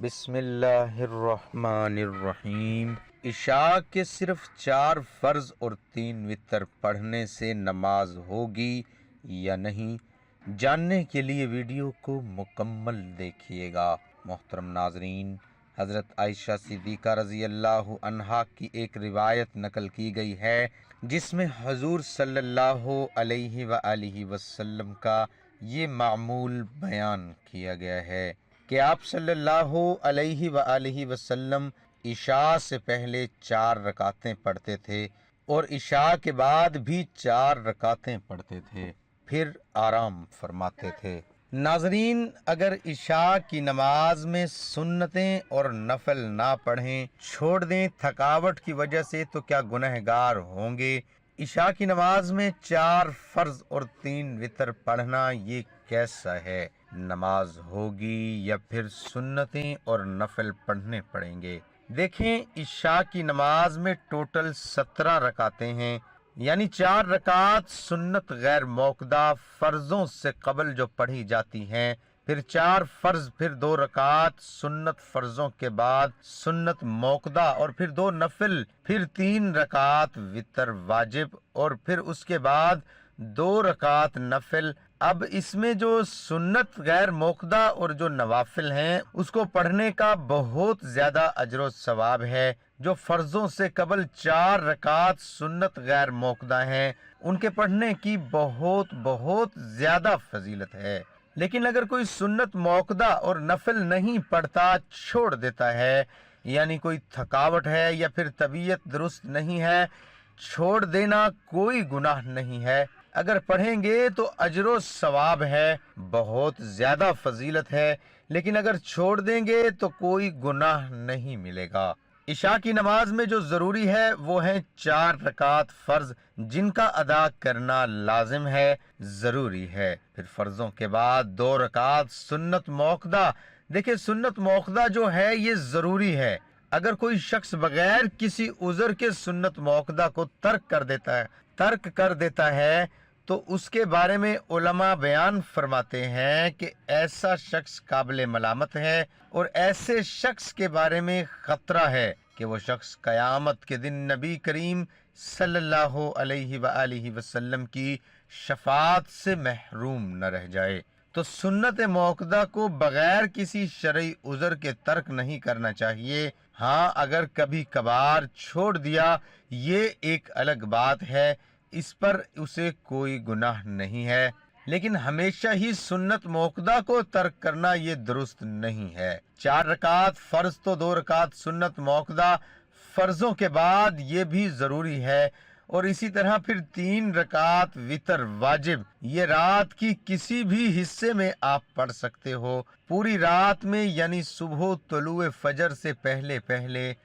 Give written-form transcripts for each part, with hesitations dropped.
بسم اللہ الرحمن الرحیم۔ عشاء کے صرف 4 فرض اور 3 وتر پڑھنے سے نماز ہوگی یا نہیں، جاننے کے لیے ویڈیو کو مکمل دیکھیے گا۔ محترم ناظرین، حضرت عائشہ صدیقہ رضی اللہ عنہا کی ایک روایت نقل کی گئی ہے جس میں حضور صلی اللہ علیہ وآلہ وسلم کا یہ معمول بیان کیا گیا ہے کہ آپ صلی اللہ علیہ وآلہ وسلم عشاء سے پہلے 4 رکعتیں پڑھتے تھے اور عشاء کے بعد بھی 4 رکعتیں پڑھتے تھے، پھر آرام فرماتے تھے۔ ناظرین، اگر عشاء کی نماز میں سنتیں اور نفل نہ پڑھیں، چھوڑ دیں تھکاوٹ کی وجہ سے، تو کیا گنہگار ہوں گے؟ عشاء کی نماز میں 4 فرض اور 3 وتر پڑھنا یہ کیسا ہے؟ نماز ہوگی یا پھر سنتیں اور نفل پڑھنے پڑیں گے؟ دیکھیں، عشاء کی نماز میں ٹوٹل 17 رکعتیں ہیں، یعنی 4 رکعت سنت غیر موقدہ فرضوں سے قبل جو پڑھی جاتی ہیں، پھر 4 فرض، پھر 2 رکعت سنت فرضوں کے بعد سنت موقدہ، اور پھر 2 نفل، پھر 3 رکعت وتر واجب، اور پھر اس کے بعد 2 رکعت نفل۔ اب اس میں جو سنت غیر موقدہ اور جو نوافل ہیں اس کو پڑھنے کا بہت زیادہ اجر و ثواب ہے۔ جو فرضوں سے قبل 4 رکعت سنت غیر موقدہ ہیں ان کے پڑھنے کی بہت زیادہ فضیلت ہے۔ لیکن اگر کوئی سنت موقدہ اور نفل نہیں پڑھتا، چھوڑ دیتا ہے، یعنی کوئی تھکاوٹ ہے یا پھر طبیعت درست نہیں ہے، چھوڑ دینا کوئی گناہ نہیں ہے۔ اگر پڑھیں گے تو اجر و ثواب ہے، بہت زیادہ فضیلت ہے، لیکن اگر چھوڑ دیں گے تو کوئی گناہ نہیں ملے گا۔ عشاء کی نماز میں جو ضروری ہے وہ ہیں 4 رکعت فرض، جن کا ادا کرنا لازم ہے، ضروری ہے۔ پھر فرضوں کے بعد 2 رکعت سنت موقدہ۔ دیکھیں، سنت موقدہ جو ہے یہ ضروری ہے۔ اگر کوئی شخص بغیر کسی عذر کے سنت موقدہ کو ترک کر دیتا ہے تو اس کے بارے میں علماء بیان فرماتے ہیں کہ ایسا شخص قابل ملامت ہے، اور ایسے شخص کے بارے میں خطرہ ہے کہ وہ شخص قیامت کے دن نبی کریم صلی اللہ علیہ وآلہ وسلم کی شفاعت سے محروم نہ رہ جائے۔ تو سنت موقدہ کو بغیر کسی شرعی عذر کے ترک نہیں کرنا چاہیے۔ ہاں، اگر کبھی کبھار چھوڑ دیا یہ ایک الگ بات ہے، اس پر اسے کوئی گناہ نہیں ہے، لیکن ہمیشہ ہی سنت موقدہ کو ترک کرنا یہ درست نہیں ہے۔ 4 رکعت فرض تو 2 رکعت سنت موقدہ فرضوں کے بعد یہ بھی ضروری ہے، اور اسی طرح پھر 3 رکعت وتر واجب، یہ رات کی کسی بھی حصے میں آپ پڑھ سکتے ہو۔ پوری رات میں یعنی صبح طلوع فجر سے پہلے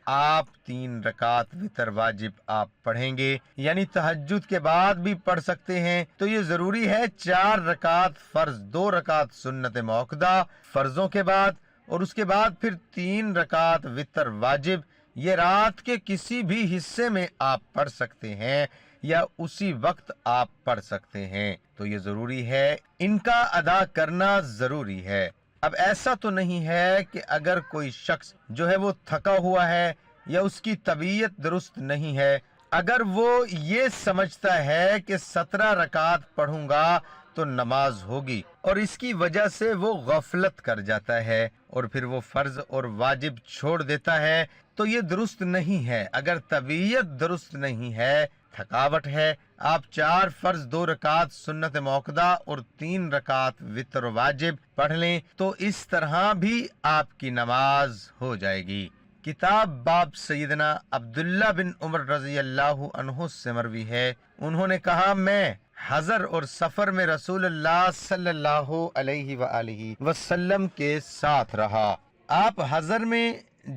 آپ 3 رکعت وتر واجب آپ پڑھیں گے، یعنی تہجد کے بعد بھی پڑھ سکتے ہیں۔ تو یہ ضروری ہے 4 رکعت فرض، 2 رکعت سنت موقدہ فرضوں کے بعد، اور اس کے بعد پھر 3 رکعت وتر واجب، یہ رات کے کسی بھی حصے میں آپ پڑھ سکتے ہیں یا اسی وقت آپ پڑھ سکتے ہیں۔ تو یہ ضروری ہے، ان کا ادا کرنا ضروری ہے۔ اب ایسا تو نہیں ہے کہ اگر کوئی شخص جو ہے وہ تھکا ہوا ہے یا اس کی طبیعت درست نہیں ہے، اگر وہ یہ سمجھتا ہے کہ 17 رکعت پڑھوں گا تو نماز ہوگی، اور اس کی وجہ سے وہ غفلت کر جاتا ہے اور پھر وہ فرض اور واجب چھوڑ دیتا ہے، تو یہ درست نہیں ہے۔ اگر طبیعت درست نہیں ہے، تھکاوٹ ہے، آپ 4 فرض، 2 رکعت سنت موقدہ اور 3 رکعت وتر واجب پڑھ لیں تو اس طرح بھی آپ کی نماز ہو جائے گی۔ کتاب باب سیدنا عبداللہ بن عمر رضی اللہ عنہ سے مروی ہے، انہوں نے کہا، میں حضر اور سفر میں رسول اللہ صلی اللہ علیہ وآلہ وسلم کے ساتھ رہا۔ آپ حضر میں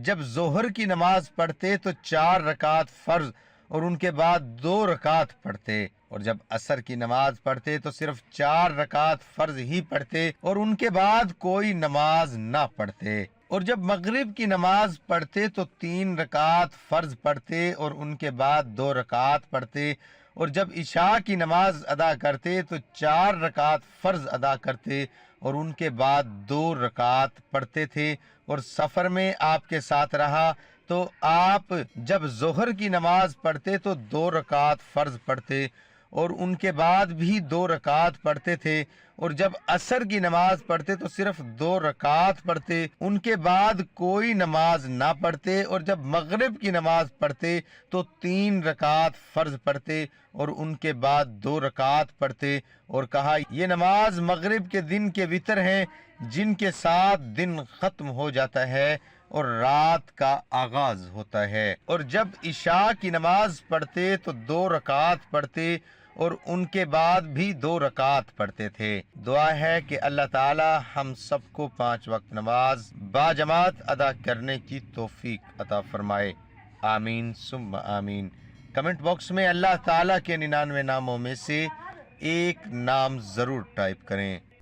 جب ظہر کی نماز پڑھتے تو 4 رکعت فرض اور ان کے بعد 2 رکعت پڑھتے، اور جب عصر کی نماز پڑھتے تو صرف 4 رکعت فرض ہی پڑھتے اور ان کے بعد کوئی نماز نہ پڑھتے، اور جب مغرب کی نماز پڑھتے تو 3 رکعت فرض پڑھتے اور ان کے بعد 2 رکعت پڑھتے، اور جب عشاء کی نماز ادا کرتے تو 4 رکعت فرض ادا کرتے اور ان کے بعد 2 رکعت پڑھتے تھے، اور سفر میں آپ کے ساتھ رہا تو آپ جب ظہر کی نماز پڑھتے تو 2 رکعت فرض پڑھتے اور ان کے بعد بھی 2 رکعت پڑھتے تھے، اور جب عصر کی نماز پڑھتے تو صرف 2 رکعت پڑھتے، ان کے بعد کوئی نماز نہ پڑھتے، اور جب مغرب کی نماز پڑھتے تو 3 رکعت فرض پڑھتے اور ان کے بعد 2 رکعت پڑھتے، اور کہا یہ نماز مغرب کے دن کے وتر ہیں جن کے ساتھ دن ختم ہو جاتا ہے اور رات کا آغاز ہوتا ہے۔ اور جب عشاء کی نماز پڑھتے تو 2 رکعت پڑھتے اور ان کے بعد بھی 2 رکعت پڑھتے تھے۔ دعا ہے کہ اللہ تعالی ہم سب کو 5 وقت نماز باجماعت ادا کرنے کی توفیق عطا فرمائے، آمین ثم آمین۔ کمنٹ باکس میں اللہ تعالی کے 99 ناموں میں سے ایک نام ضرور ٹائپ کریں۔